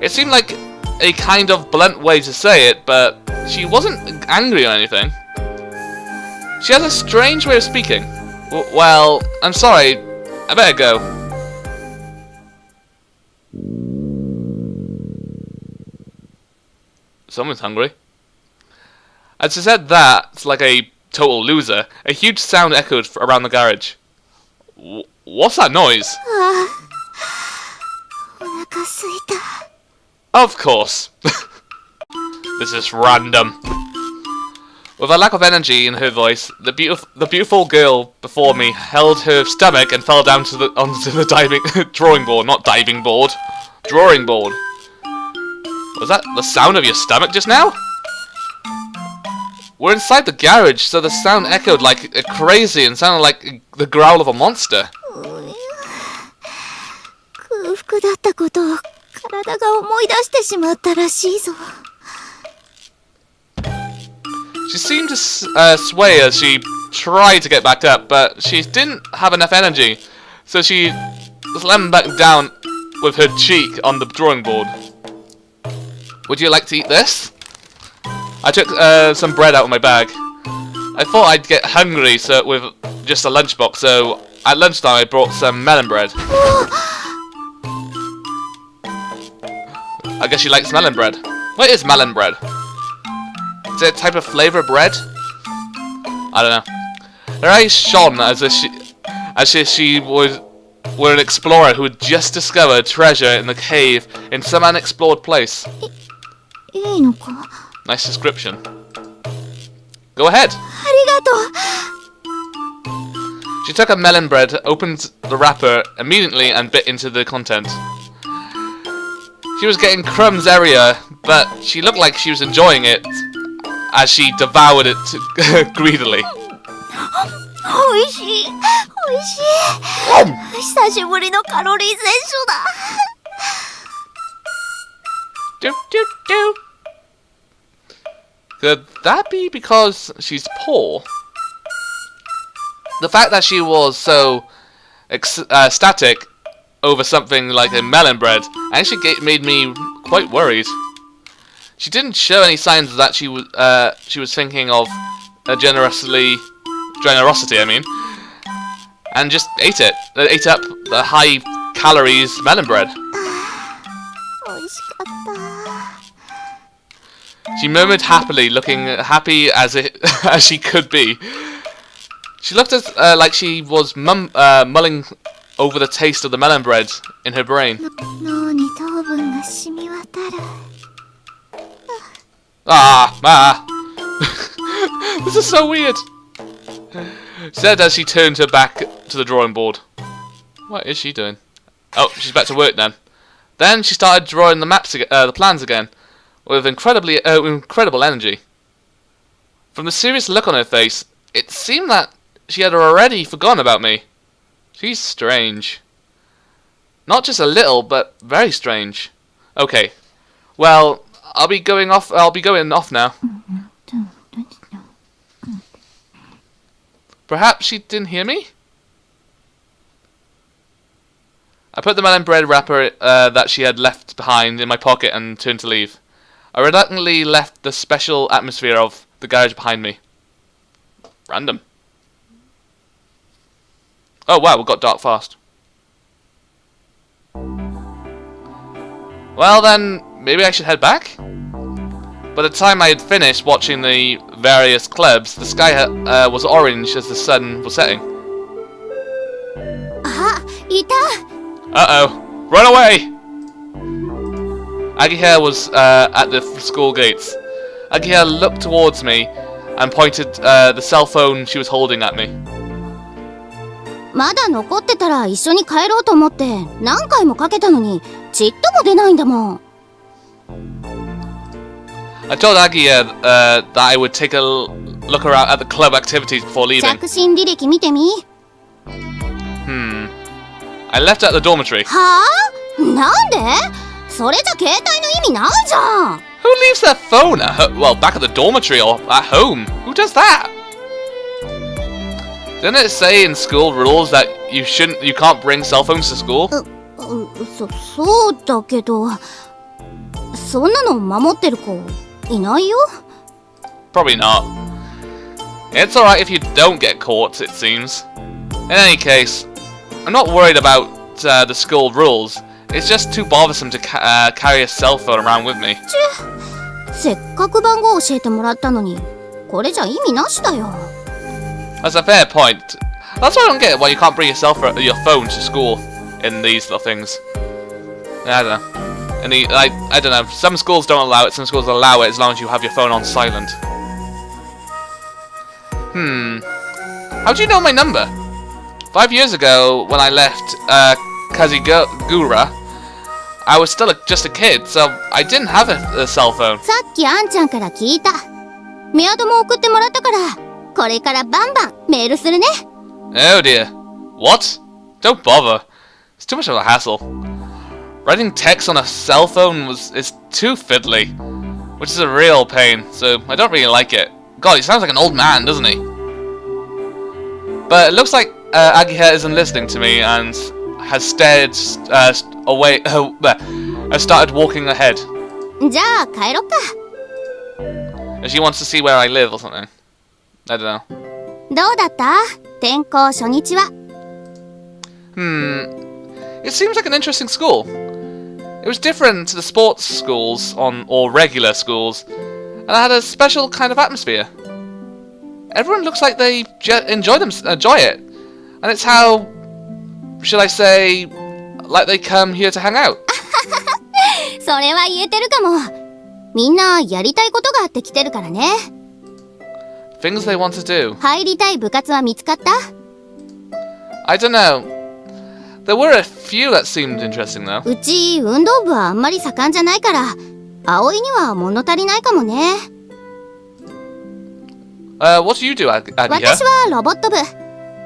S1: it seemed like a kind of blunt way to say it, but she wasn't angry or anything. She has a strange way of speaking. Well, I'm sorry, I better go. Someone's hungry. As she said that, like a total loser, a huge sound echoed around the garage. What's that noise?
S2: お腹すいた。
S1: Of course. This is random. With a lack of energy in her voice, the beautiful girl before me held her stomach and fell down onto the drawing board, not diving board, drawing board. Was that the sound of your stomach just now? We're inside the garage, so the sound echoed like crazy and sounded like the growl of a monster.
S2: 空腹だったことを体が思い出してしまったらしいぞ。
S1: She seemed to sway as she tried to get back up, but she didn't have enough energy, so she slammed back down with her cheek on the drawing board. Would you like to eat this? I took some bread out of my bag. I thought I'd get hungry with just a lunchbox, so at lunchtime I brought some melon bread. I guess she likes melon bread. What is melon bread? Is it a type of flavor bread? I don't know. Her eyes shone as if she were an explorer who had just discovered treasure in the cave in some unexplored place.
S2: いいのか？
S1: Nice description. Go ahead.
S2: ありがとう。
S1: She took a melon bread, opened the wrapper immediately, and bit into the content. She was getting crumbs everywhere, but she looked like she was enjoying it as she devoured it greedily.
S2: おいしい、おいしい。久しぶりのカロリー摂取だ。
S1: Do, do, do. Could that be because she's poor? The fact that she was so ecstatic over something like a melon bread actually made me quite worried. She didn't show any signs that she was thinking of generosity, I mean, and just ate up the high calories melon bread.
S2: おいしかった。
S1: She murmured happily, looking happy as she could be. She looked like she was mulling over the taste of the melon bread in her brain.
S2: 脳に糖分が染み渡る。
S1: This is so weird. She said as she turned her back to the drawing board. What is she doing? Oh, she's back to work then. Then she started drawing the maps, the plans again, with incredible energy. From the serious look on her face, it seemed that she had already forgotten about me. She's strange. Not just a little, but very strange. Okay, well, I'll be going off now. Perhaps she didn't hear me? I put the melon bread wrapper that she had left behind in my pocket and turned to leave. I reluctantly left the special atmosphere of the garage behind me. Random. Oh wow, it got dark fast. Well then, maybe I should head back? By the time I had finished watching the various clubs, the sky was orange as the sun was setting.
S2: いた。
S1: Uh-oh. Run away! Agiha was at the school gates. Agiha looked towards me and pointed the cell phone she was holding at me.
S2: まだ残ってたら一緒に帰ろうと思って何回もかけたのにちっとも出ないんだもん。
S1: I told Agiha that I would take a look around at the club activities before leaving.
S2: 着信履歴見てみ。
S1: I left at the dormitory.
S2: はあ？なんで？それじゃ携帯の意味ないじゃん。
S1: Who leaves their phone back at the dormitory or at home? Who does that? Didn't it say in school rules that you can't bring cell phones to school?
S2: そうだけど、そんなの守ってる子いないよ。
S1: Probably not. It's alright if you don't get caught, it seems. In any case, I'm not worried about the school rules. It's just too bothersome to carry a cell phone around with me.
S2: せっかく番号教えてもらったのに、これじゃ意味なしだよ。
S1: That's a fair point. That's why I don't get why you can't bring your phone to school in these little things. I don't know. I don't know. Some schools don't allow it, some schools allow it as long as you have your phone on silent. How do you know my number? 5 years ago, when I left Kazigura, I was still just a kid, so I didn't have a cell phone.
S2: さっきあんちゃんから聞いた。メアドも送ってもらったから、これからバンバンメールするね。
S1: Oh dear. What? Don't bother. It's too much of a hassle. Writing text on a cell phone is too fiddly, which is a real pain, so I don't really like it. God, he sounds like an old man, doesn't he? But it looks like Agiha isn't listening to me and has away. Has started walking ahead.
S2: じゃあ帰ろっか。
S1: She wants to see where I live or something. I don't know.
S2: どうだった？転校初日は。
S1: It seems like an interesting school. It was different to the sports schools or regular schools, and it had a special kind of atmosphere. Everyone looks like they enjoy it, and it's how, should I say, like they come here to hang out.
S2: それは言えてるかも。みんなやりたいことがあって来てるからね。
S1: Things they want to do.
S2: 入りたい部活は見つかった？
S1: I don't know. There were a few that seemed interesting though.
S2: うち運動部はあんまり盛んじゃないから、葵には物足りないかもね。
S1: What do you do, Agiha?
S2: 私はロボット部。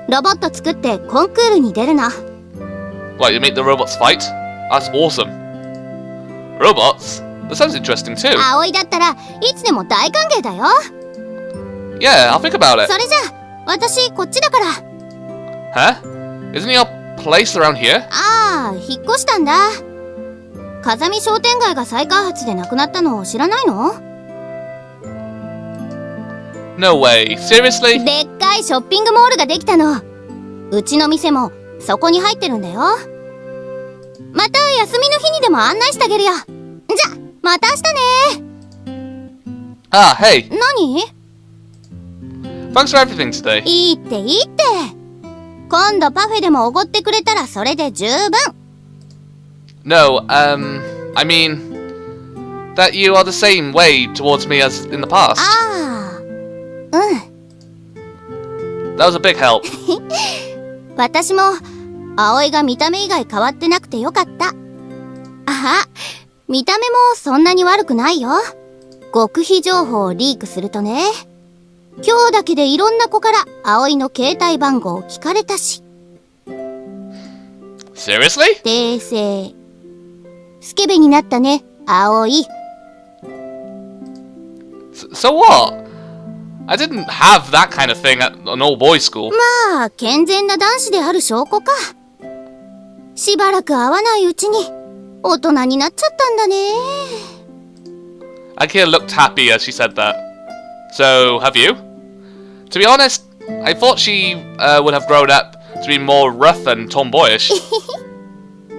S2: ロボット作ってコンクールに出るの。
S1: What, you make the robots fight? That's awesome. Robots? That sounds interesting too.
S2: 葵だったらいつでも大歓迎だよ。
S1: Yeah, I'll think about it.
S2: それじゃあ、私こっちだから。
S1: Huh? Isn't your place around here?
S2: ああ、引っ越したんだ。風見商店街が再開発でなくなったのを知らないの？
S1: No way. Seriously?
S2: でっかいショッピングモールができたの。うちの店もそこに入ってるんだよ。また休みの日にでも案内してあげるよ。じゃ、また明日ね。
S1: Ah, hey.
S2: 何？
S1: Thanks for everything today.
S2: いいっていいって。今度パフェでもおごってくれたらそれで十分。
S1: No, I mean that you are the same way towards me as in the past.
S2: ああ、うん。
S1: That was a big help.
S2: 私も葵が見た目以外変わってなくてよかった。あ、見た目もそんなに悪くないよ。極秘情報をリークするとね、今日だけでいろんな子から葵の携帯番号を聞かれたし。
S1: Seriously?
S2: 訂正。スケベになったね、葵。
S1: So what? I didn't have that kind of thing at an all-boys school.
S2: まあ、健全な男子である証拠か。しばらく会わないうちに大人になっちゃったんだね。
S1: Agiha looked happy as she said that. So, have you? To be honest, I thought she would have grown up to be more rough and tomboyish.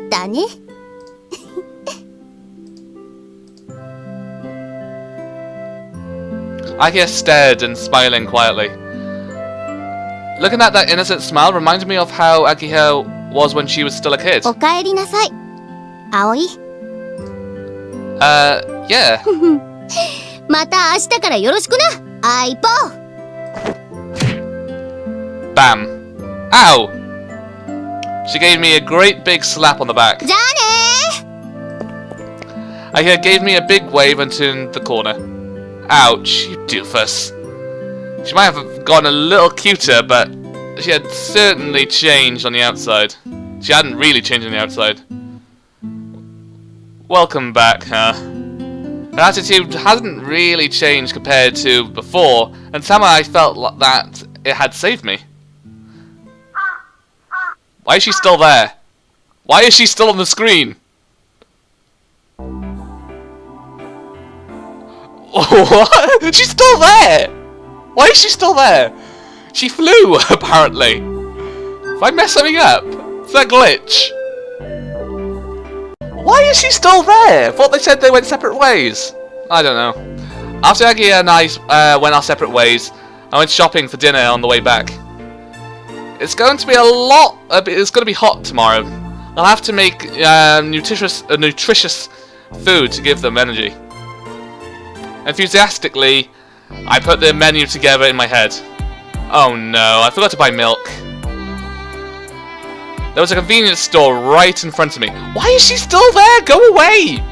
S2: だね。
S1: Agiha stared and smiling quietly. Looking at that innocent smile reminded me of how Agiha was when she was still a kid.
S2: おかえりなさい。葵。
S1: Yeah.
S2: また明日からよろしくな。アイポー。
S1: Bam. Ow! She gave me a great big slap on the back.
S2: じゃあね
S1: Akira gave me a big wave and turned the corner. Ouch, you doofus. She might have gotten a little cuter, but she had certainly changed on the outside. She hadn't really changed on the outside. Welcome back, huh? Her attitude hasn't really changed compared to before, and somehow I felt that it had saved me. Why is she still there? Why is she still on the screen? What? She's still there! Why is she still there? She flew, apparently. Did I mess something up? Is that a glitch? Why is she still there? I thought they said they went separate ways. I don't know. After Akira and I went our separate ways, I went shopping for dinner on the way back. It's going to be it's going to be hot tomorrow. I'll have to make nutritious food to give them energy. Enthusiastically, I put the menu together in my head. Oh no, I forgot to buy milk. There was a convenience store right in front of me. Why is she still there? Go away!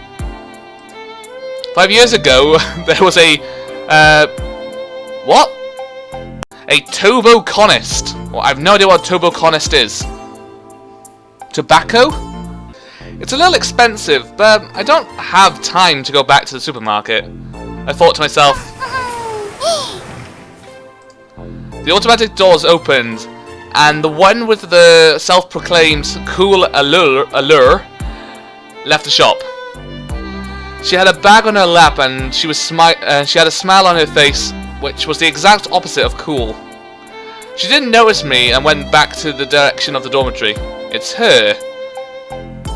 S1: 5 years ago, there was a... what? A toboconist. Well, I have no idea what a toboconist is. Tobacco? It's a little expensive, but I don't have time to go back to the supermarket. I thought to myself. The automatic doors opened, and the one with the self-proclaimed cool allure left the shop. She had a bag on her lap, and she had a smile on her face, which was the exact opposite of cool. She didn't notice me and went back to the direction of the dormitory. It's her.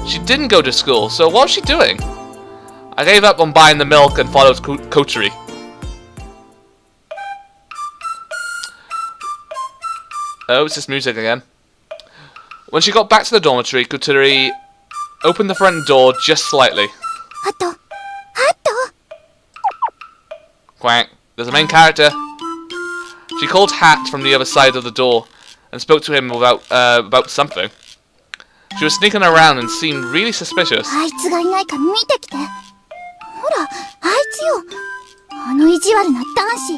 S1: She didn't go to school, so what was she doing? I gave up on buying the milk and followed Kotori. Oh, it's just music again. When she got back to the dormitory, Kotori opened the front door just slightly.
S2: Hatto.
S1: Quack. There's a main character. She called Hat from the other side of the door and spoke to him about something. She was sneaking around and seemed really suspicious.
S2: あいつがいないか見てきて。ほら、あいつよ。あの意地悪な男子。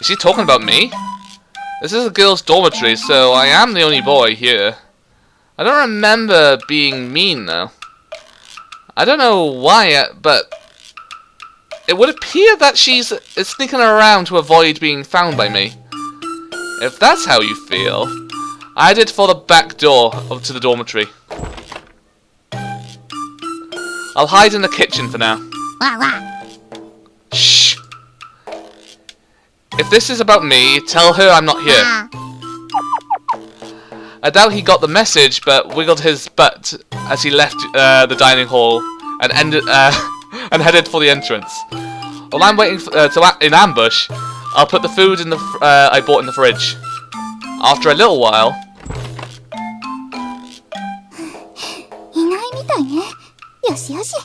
S1: Is she talking about me? This is a girls' dormitory, so I am the only boy here. I don't remember being mean, though. I don't know why yet, but it would appear that she's sneaking around to avoid being found by me. If that's how you feel, I headed for the back door to the dormitory. I'll hide in the kitchen for now.
S2: わわ。
S1: Shh. If this is about me, tell her I'm not here. I doubt he got the message, but wiggled his butt as he left the dining hall and and headed for the entrance. While I'm waiting in ambush, I'll put the food in I bought in the fridge. After a little while,
S2: いないみたいね。よしよし。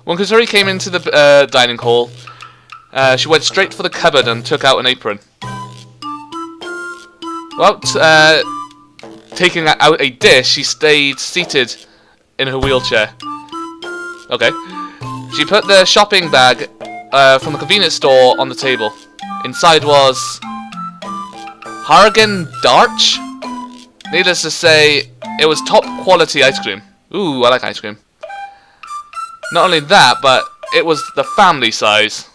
S1: when Kotori came into the dining hall, she went straight for the cupboard and took out an apron. Without taking out a dish, she stayed seated in her wheelchair. Okay. She put the shopping bag from the convenience store on the table. Inside was Hargen Darch? Needless to say, it was top quality ice cream. Ooh, I like ice cream. Not only that, but it was the family size.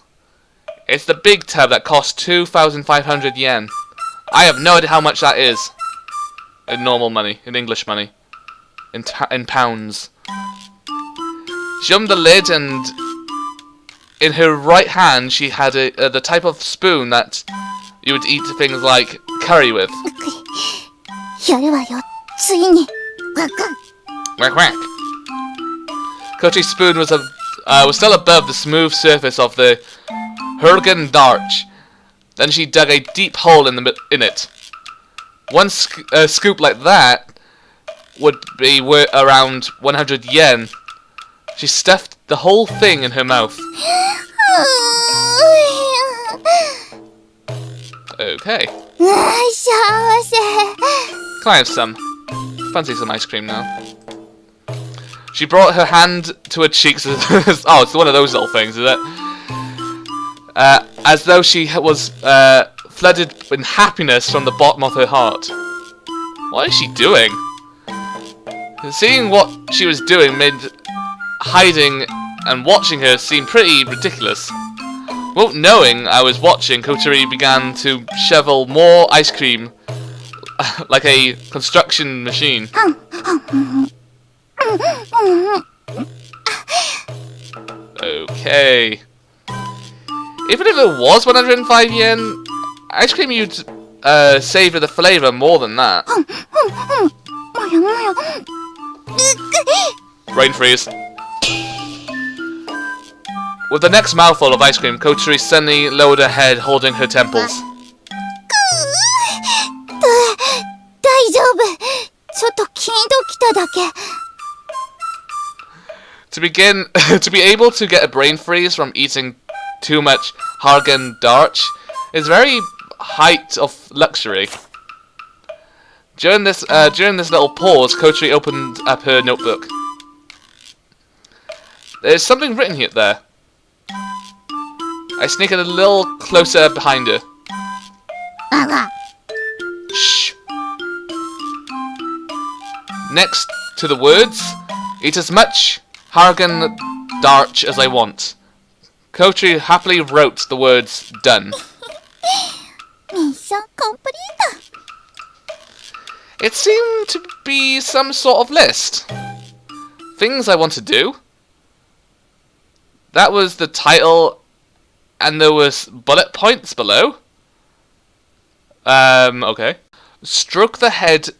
S1: It's the big tub that costs 2,500 yen. I have no idea how much that is. In normal money, in English money. In pounds. She opened the lid, and in her right hand she had the type of spoon that you would eat things like curry with.
S2: やるわよ。ついに。わか。
S1: Quack quack. Kochi's spoon was still above the smooth surface of the Hurgen Darch. Then she dug a deep hole in it. One scoop like that would be worth around 100 yen. She stuffed the whole thing in her mouth. Okay.
S2: 幸せ。
S1: Can I have some? Fancy some ice cream now. She brought her hand to her cheeks. Oh, it's one of those little things, is it? As though she was flooded in happiness from the bottom of her heart. What is she doing? Seeing what she was doing made hiding and watching her seem pretty ridiculous. Without knowing I was watching, Kotori began to shovel more ice cream like a construction machine. Okay. Even if it was 105 yen, ice cream you'd savor the flavor more than that. Brain freeze. With the next mouthful of ice cream, Kotori suddenly lowered her head, holding her temples.
S2: 大丈夫。ちょっとキーンときただけ。
S1: To be able to get a brain freeze from eating too much Hargen Darch is very height of luxury. During this little pause, Kotori opened up her notebook. There's something written here there. I sneak a little closer behind her. Shh. Next to the words, eat as much Hargen Darch as I want. Kotori happily wrote the words done.
S2: ミッションコンプリート。
S1: It seemed to be some sort of list. Things I want to do. That was the title, and there was bullet points below. Okay. Stroke the head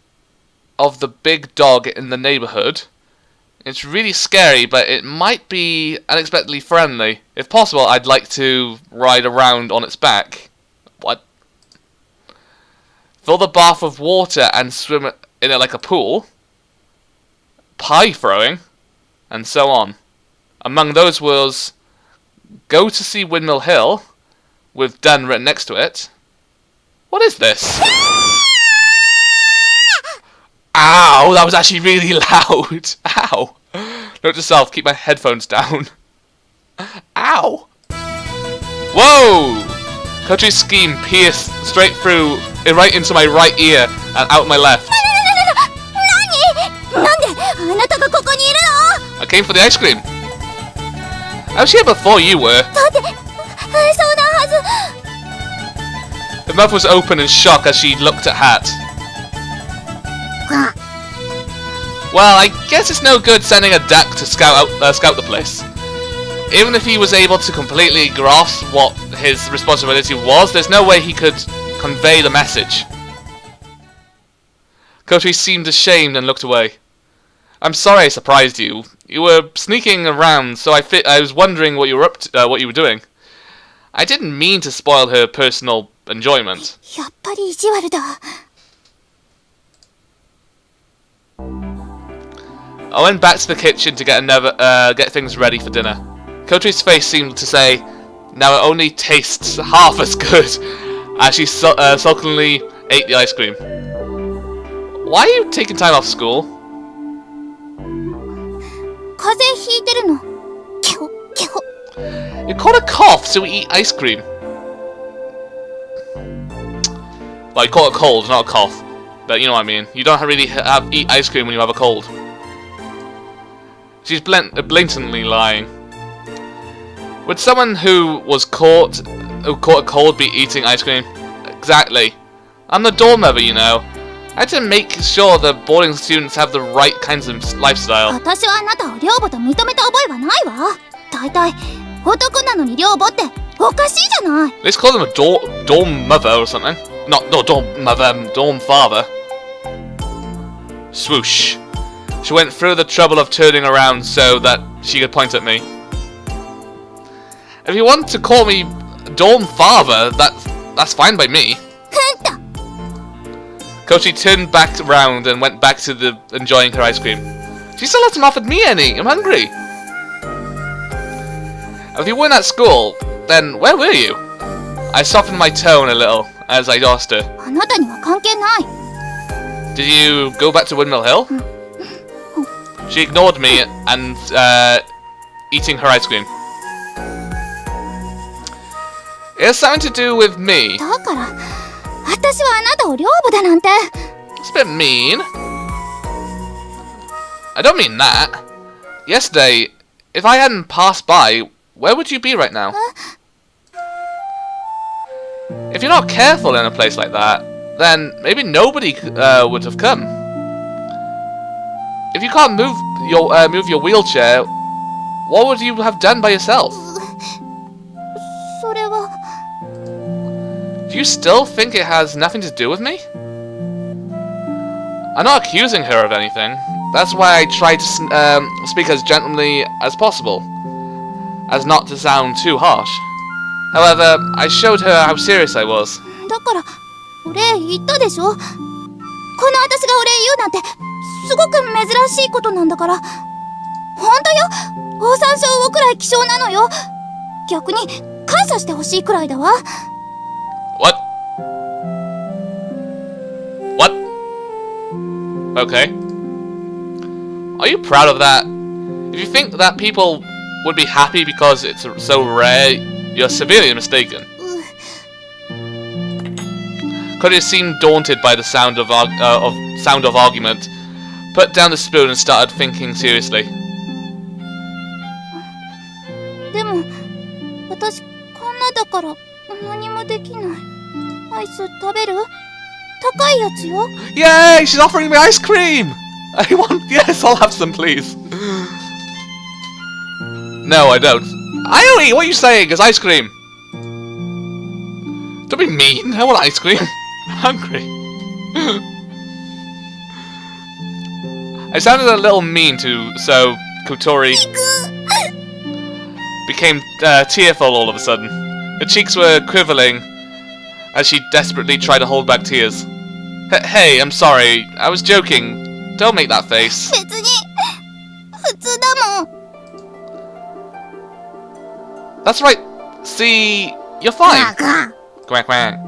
S1: of the big dog in the neighborhood. It's really scary, but it might be unexpectedly friendly. If possible, I'd like to ride around on its back. What? Fill the bath with water and swim in it like a pool. Pie throwing. And so on. Among those was go to see Windmill Hill, with done written next to it. What is this? Ow! That was actually really loud. Ow! Note to yourself, keep my headphones down. Ow! Whoa! Kotori's scheme pierced straight through, right into my right ear and out my left.
S2: 何？なんであなたがここにいるの？
S1: I came for the ice cream. I was here before you were.
S2: だって、そうなはず。
S1: Her mouth was open in shock as she looked at Hat. Well, I guess it's no good sending a duck to scout the place. Even if he was able to completely grasp what his responsibility was, there's no way he could convey the message. Kotori seemed ashamed and looked away. I'm sorry I surprised you. You were sneaking around, so I was wondering what you were what you were doing. I didn't mean to spoil her personal enjoyment.
S2: やっぱり意地悪だ。
S1: I went back to the kitchen to get things ready for dinner. Kotori's face seemed to say, now it only tastes half as good, as she sulkily ate the ice cream. Why are you taking time off school?
S2: 風邪ひいてるの。キホキホ。
S1: You caught a cough, so we eat ice cream. Well, you caught a cold, not a cough. But you know what I mean. You don't really eat ice cream when you have a cold. She's blatantly lying. Would someone who caught a cold be eating ice cream? Exactly. I'm the dorm mother, you know. I had to make sure the boarding students have the right kinds of lifestyle.
S2: 私はあなたを寮母と認めた覚えはないわ。大体男なのに寮母っておかしいじゃない。
S1: Let's call them a dorm mother or something. No, dorm mother, dorm father. Swoosh. She went through the trouble of turning around so that she could point at me. If you want to call me dorm father, that's fine by me. Kochi turned back around and went back to enjoying her ice cream. She still hasn't offered me any. I'm hungry. If you weren't at school, then where were you? I softened my tone a little as I asked her.
S2: あなたには関係ない。
S1: Did you go back to Windmill Hill? She ignored me and eating her ice cream. It has something to do with me.
S2: だから、私はあなたを寮母だなんて。
S1: It's a bit mean. I don't mean that. Yesterday, if I hadn't passed by, where would you be right now? If you're not careful in a place like that, then maybe nobody would have come. If you can't move your wheelchair, what would you have done by yourself?
S2: それは。
S1: Do you still think it has nothing to do with me? I'm not accusing her of anything. That's why I tried to speak as gently as possible, as not to sound too harsh. However, I showed her how serious I was.
S2: だから、お礼言ったでしょ。この私がお礼言うなんて、すごく珍しいことなんだから。ほんとよ。オオサンショウウオくらい希少なのよ。逆に、感謝してほしいくらいだわ。
S1: What? What? Okay. Are you proud of that? If you think that people would be happy because it's so rare, you're severely mistaken. Cody seemed daunted by the sound of argument, put down the spoon and started thinking seriously.
S2: でも、私、こんなだから何もできない。アイス食べる？高いやつよ。
S1: Yay! She's offering me ice cream! Yes, I'll have some, please. No, I don't. Ioi, what are you saying? It's ice cream. Don't be mean. I want ice cream. I'm hungry. I sounded a little mean so Kotori became tearful all of a sudden. Her cheeks were quivering as she desperately tried to hold back tears. Hey, I'm sorry. I was joking. Don't make that face.
S2: 別に、普通だもん。
S1: That's right. See, you're fine. Quack quack.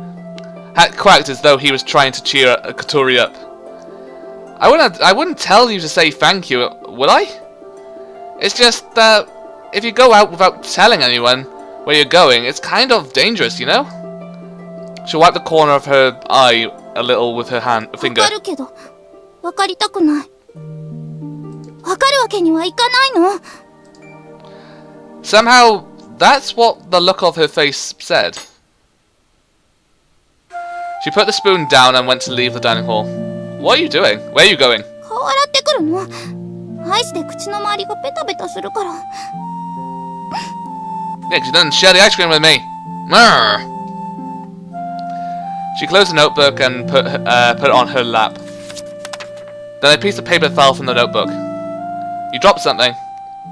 S1: Hat quacked as though he was trying to cheer Kotori up. I wouldn't tell you to say thank you, would I? It's just that if you go out without telling anyone where you're going, it's kind of dangerous, you know? She wiped the corner of her eye a little with her finger.
S2: わかるけど、わかりたくない。わかるわけにはいかないの。
S1: Somehow, that's what the look of her face said. She put the spoon down and went to leave the dining hall. What are you doing? Where are you going?
S2: 顔洗ってくるの。アイスで口の周りがベタベタするから。
S1: Nick, you didn't share the ice cream with me. Murr. She closed the notebook and put it on her lap. Then a piece of paper fell from the notebook. You dropped something.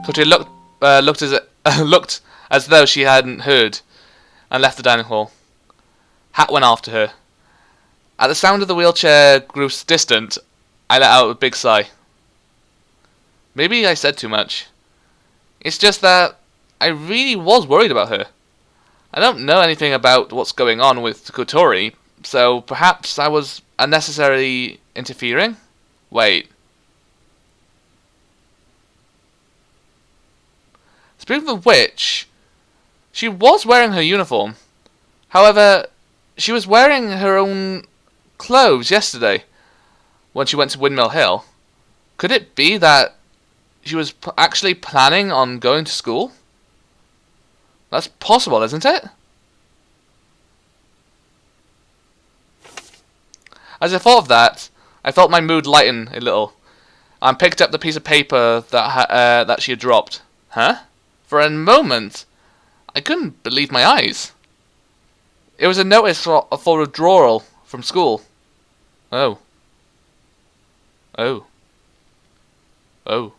S1: Kochi looked as though she hadn't heard, and left the dining hall. Hat went after her. At the sound of the wheelchair grew distant, I let out a big sigh. Maybe I said too much. It's just that I really was worried about her. I don't know anything about what's going on with Kotori, so perhaps I was unnecessarily interfering? Wait. Speaking of which, she was wearing her uniform. However, she was wearing her own clothes yesterday when she went to Windmill Hill. Could it be that she was actually planning on going to school? That's possible, isn't it? As I thought of that, I felt my mood lighten a little, and picked up the piece of paper that she had dropped. Huh? For a moment, I couldn't believe my eyes. It was a notice for withdrawal from school. Oh. Oh. Oh.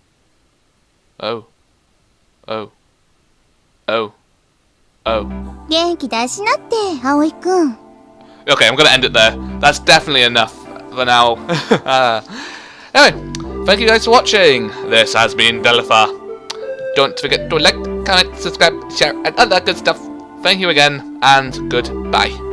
S1: Oh. Oh. Oh. Oh.
S2: 元気出しなって、葵くん。
S1: Okay, I'm gonna end it there. That's definitely enough. for now. Anyway, thank you guys for watching. This has been Delifar. Don't forget to like, comment, subscribe, share, and all that good stuff. Thank you again, and goodbye.